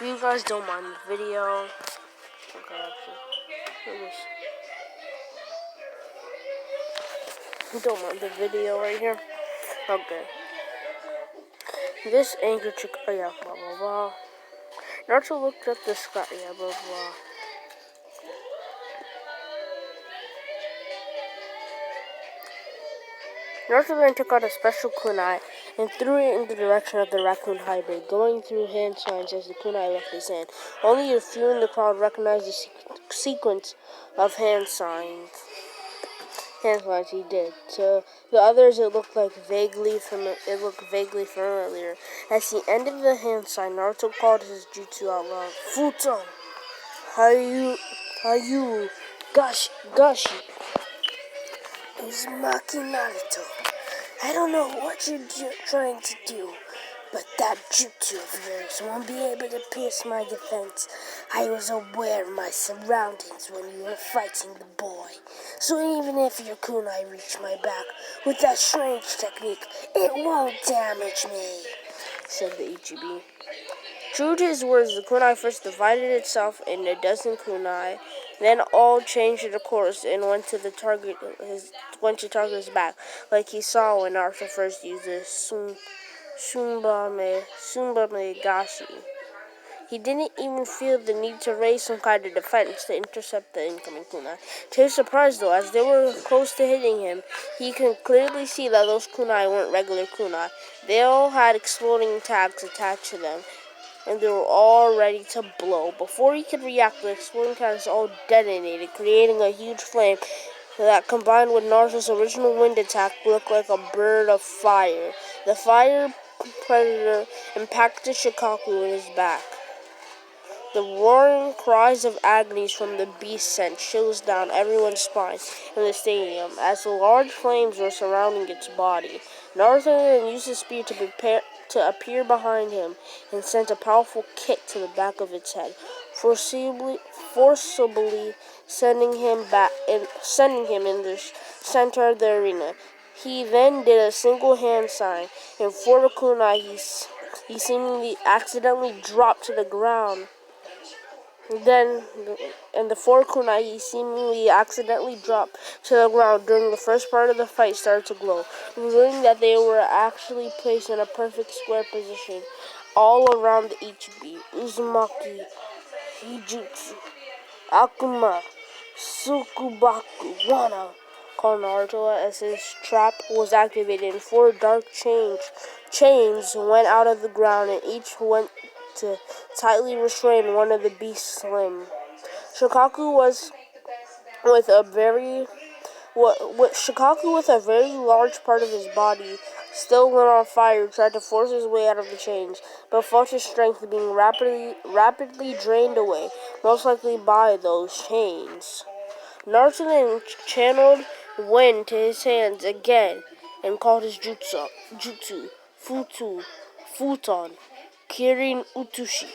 You guys don't mind the video. Okay, actually. You don't mind the video right here. Okay. This anchor chick. Oh yeah, blah blah blah. Naruto looked at the sky. Yeah, blah blah. Naruto then took out a special kunai and threw it in the direction of the raccoon hybrid, going through hand signs as the kunai left his hand. Only a few in the crowd recognized the sequence of hand signs he did. To the others, it looked vaguely familiar. As he ended the hand sign, Naruto called his jutsu out loud. Futon, Hayu, Gashi. Uzumaki Naruto. I don't know what you're trying to do, but that jutsu of yours won't be able to pierce my defense. I was aware of my surroundings when you were fighting the boy. So even if your kunai reached my back with that strange technique, it won't damage me, said the Ichibi. True to his words, the kunai first divided itself into a dozen kunai, then all changed their course and went to target his back, like he saw when Naruto first used the Sumbame Gashi. He didn't even feel the need to raise some kind of defense to intercept the incoming kunai. To his surprise, though, as they were close to hitting him, he could clearly see that those kunai weren't regular kunai. They all had exploding tags attached to them, and they were all ready to blow. Before he could react, the exploding tags all detonated, creating a huge flame that, combined with Naruto's original wind attack, looked like a bird of fire. The fire predator impacted Shikaku in his back. The roaring cries of agony from the beast sent chills down everyone's spine in the stadium as the large flames were surrounding its body. Naruto then used his spear to appear behind him and sent a powerful kick to the back of its head, forcibly sending him in the center of the arena. He then did a single hand sign, and for the kunai he seemingly accidentally dropped to the ground. The four kunai he seemingly accidentally dropped to the ground during the first part of the fight started to glow, revealing that they were actually placed in a perfect square position all around the Ichibi. Uzumaki, Hijutsu, Akuma, Sukubaku, Wana, called Naruto as his trap was activated and four dark chains went out of the ground and each went to tightly restrain one of the beast's limbs. Shikaku with a very large part of his body still lit on fire, tried to force his way out of the chains, but felt his strength being rapidly drained away, most likely by those chains. Naruto then channeled wind to his hands again and called his jutsu, Futon, Kirin Utushi,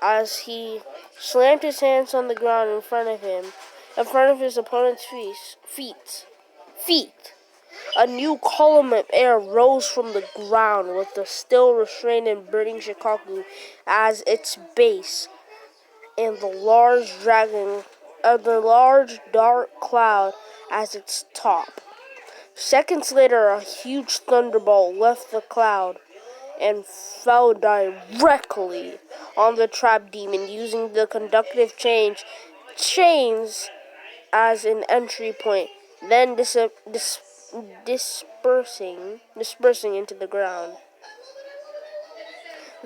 as he slammed his hands on the ground in front of his opponent's feet. A new column of air rose from the ground with the still restrained and burning Shikaku as its base, and the large dark cloud as its top. Seconds later, a huge thunderbolt left the cloud and fell directly on the trap demon, using the conductive chains as an entry point, then dispersing into the ground.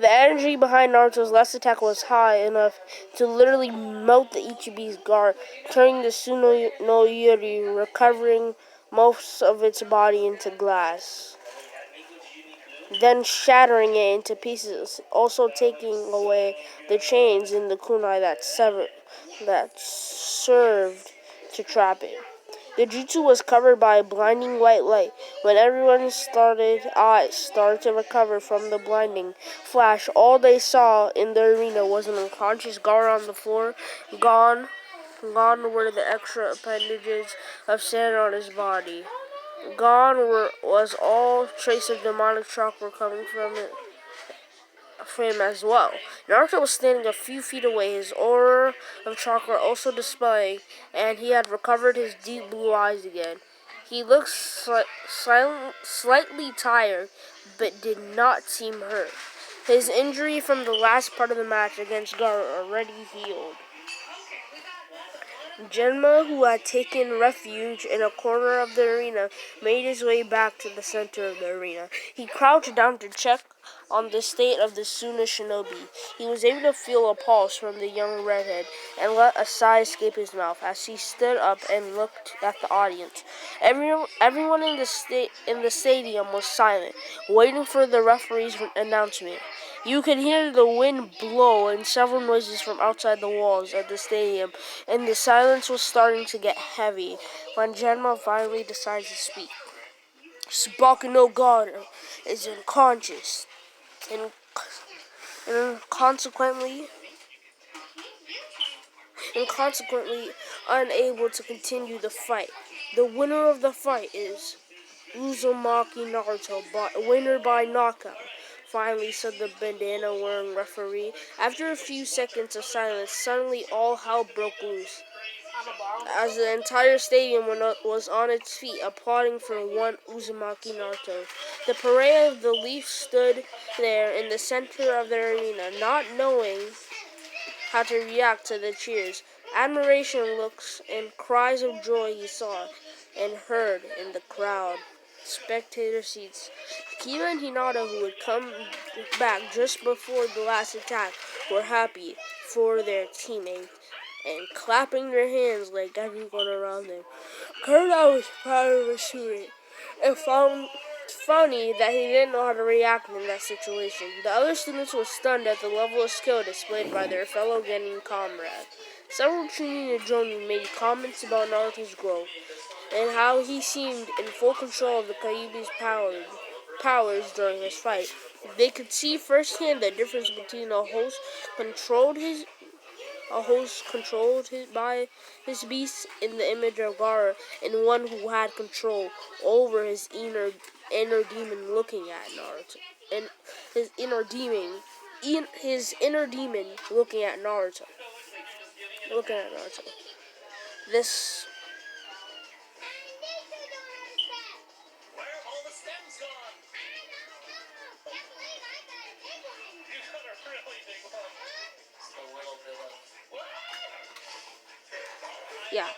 The energy behind Naruto's last attack was high enough to literally melt the Ichibi's guard, turning the Tsuno no Yuri, recovering most of its body into glass, then shattering it into pieces, also taking away the chains in the kunai that served to trap it. The jutsu was covered by a blinding white light. When everyone's eyes started to recover from the blinding flash, all they saw in the arena was an unconscious guard on the floor. Gone were the extra appendages of sand on his body. Gone was all trace of demonic chakra coming from it. for him as well. Naruto was standing a few feet away, his aura of chakra also displaying, and he had recovered his deep blue eyes again. He looked slightly tired, but did not seem hurt. His injury from the last part of the match against Gaara already healed. Genma, who had taken refuge in a corner of the arena, made his way back to the center of the arena. He crouched down to check on the state of the Suna shinobi. He was able to feel a pulse from the young redhead and let a sigh escape his mouth as he stood up and looked at the audience. Everyone in the stadium was silent, waiting for the referee's announcement. You could hear the wind blow and several noises from outside the walls of the stadium, and the silence was starting to get heavy when Genma finally decided to speak. Subaku no Gaara is unconscious and consequently unable to continue the fight. The winner of the fight is Uzumaki Naruto, winner by knockout. Finally, said the bandana-wearing referee. After a few seconds of silence, suddenly all hell broke loose, as the entire stadium was on its feet, applauding for one Uzumaki Naruto. The parade of the Leaf stood there in the center of the arena, not knowing how to react to the cheers, admiration, looks, and cries of joy he saw and heard in the crowd. Spectator seats. Kiba and Hinata, who had come back just before the last attack, were happy for their teammate and clapping their hands like everyone around them. Kurama was proud of his student and found funny that he didn't know how to react in that situation. The other students were stunned at the level of skill displayed by their fellow Genin comrade. Several Chunin and Jonin made comments about Naruto's growth and how he seemed in full control of the Kyuubi's powers during his fight. They could see firsthand the difference between a host controlled by his beast in the image of Gaara and one who had control over his inner demon looking at Naruto. And his inner demon looking at Naruto. This Yeah.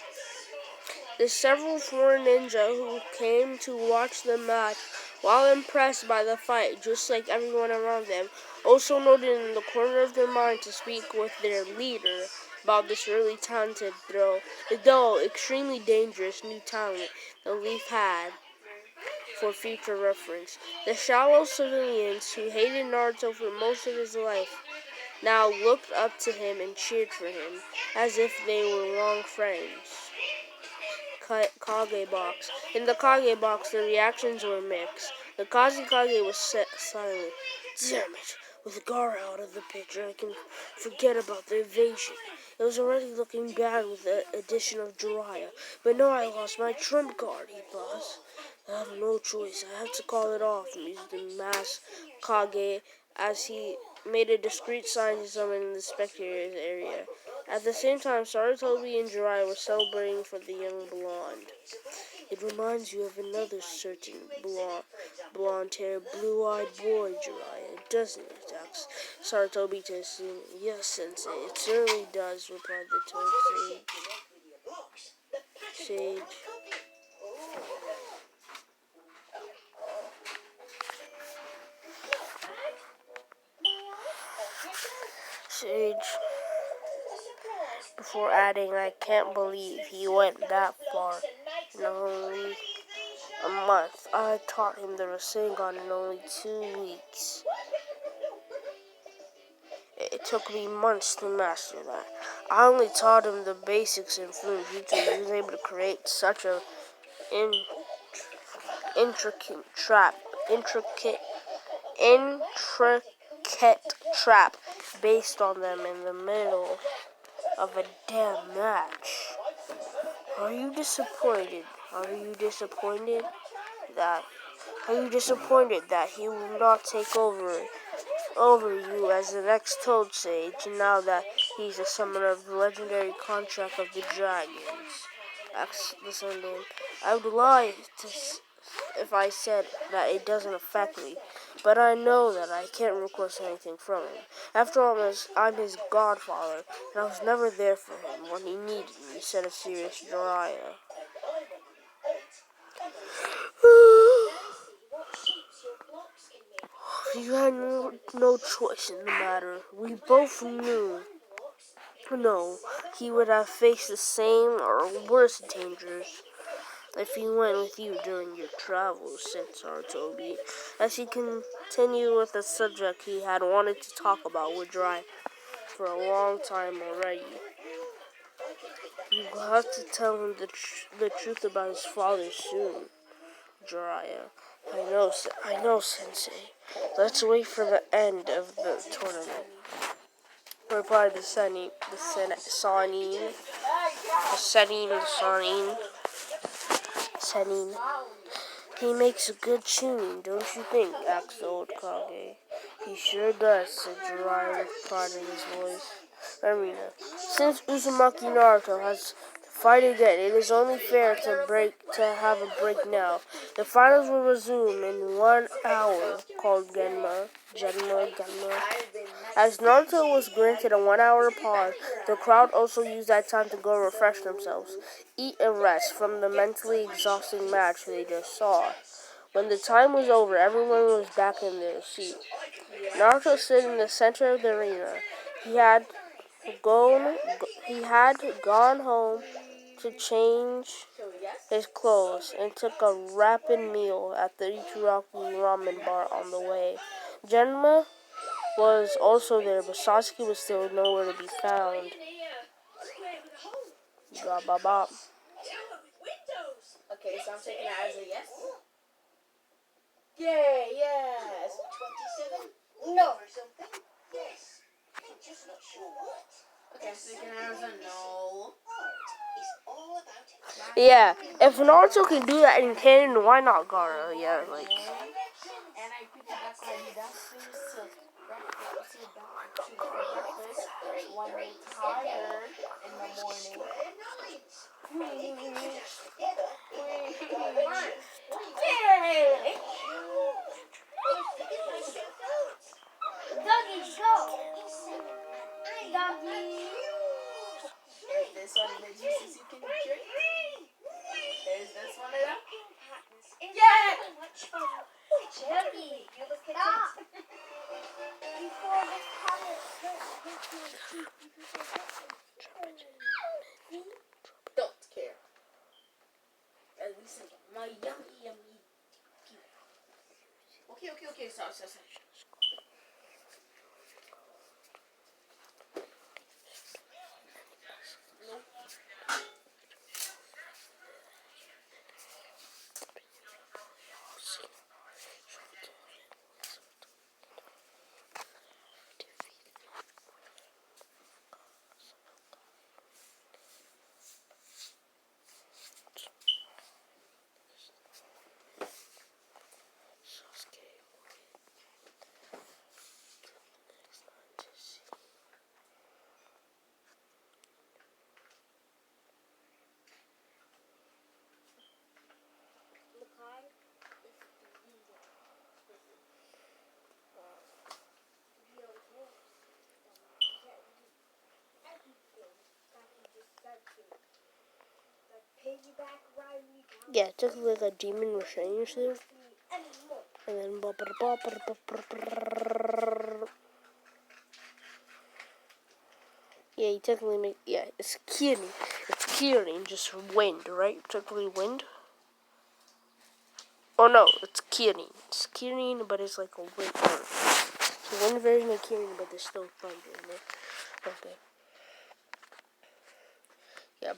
There's several foreign ninja who came to watch the match while impressed by the fight, just like everyone around them. Also noted in the corner of their mind to speak with their leader about this really talented though extremely dangerous new talent the Leaf had for future reference. The shallow civilians who hated Naruto for most of his life now looked up to him and cheered for him as if they were long friends. Kage box. In the Kage box, the reactions were mixed. The Kazekage was silent. Damn it! With Gaara out of the picture, I can forget about the invasion. It was already looking bad with the addition of Jiraiya, but now I lost my trump card, he thought. I have no choice. I have to call it off, mused the mass Kage as he made a discreet sign to someone in the spectators area. At the same time, Sarutobi and Jiraiya were celebrating for the young blonde. It reminds you of another certain blonde-haired, blue-eyed boy, Jiraiya, doesn't it? Asked Sarutobi to his student. Yes, Sensei, it certainly does, replied the toad sage. Sage, before adding, I can't believe he went that far in only a month. I taught him the Rasengan in only 2 weeks. It took me months to master that. I only taught him the basics in Fujitsu. He was able to create such a intricate trap based on them in the middle of a damn match. Are you disappointed? Are you disappointed that he will not take over over you as the next Toad Sage, now that he's a summoner of the legendary contract of the dragons. Asked the Sunbeam. I would lie if I said that it doesn't affect me, but I know that I can't request anything from him. After all, I'm his godfather, and I was never there for him when he needed me, said a serious Jiraiya. You had no choice in the matter. We both knew. No, he would have faced the same or worse dangers if he went with you during your travels, said Sarutobi, as he continued with the subject he had wanted to talk about with Dry for a long time already. You have to tell him the truth about his father soon, Jiraiya. I know, Sensei. Let's wait for the end of the tournament, replied the Sanin. He makes a good tuning, don't you think? Asked the old Kage. He sure does, said Jiraiya with pride in his voice. Arena. Since Uzumaki Naruto has to fight again, it is only fair to have a break now. The finals will resume in 1 hour, called Genma. As Naruto was granted a 1 hour pause, the crowd also used that time to go refresh themselves, eat and rest from the mentally exhausting match they just saw. When the time was over, everyone was back in their seat. Naruto stood in the center of the arena. He had gone home to change his clothes and took a rapid meal at the Ichiraku ramen bar on the way. Genma was also there, but Sasuke was still nowhere to be found. Bop. Okay, so I'm taking that as a yes. Yeah, yes. 27? No. Yes. I'm just not sure what. Okay, I'm taking that as a no. Yeah, if Naruto can do that in canon, why not Gaara? Yeah, like. And I picked back home downstairs to breakfast when you're tired in the morning. Doggy, go! Doggy! There's this one in the juices you can drink. There's this one in the... Yeah! Doggy! Stop! Before this don't care. At least my yummy. Okay. Sorry. Yeah, it took like a demon restraining suit. And then yeah, you technically make it's Kirin, just wind, right? Technically wind. Oh no, it's Kirin. It's Kirin, but it's like a wind. It's a wind version of Kirin, but there's still thunder in it. Okay. Yeah,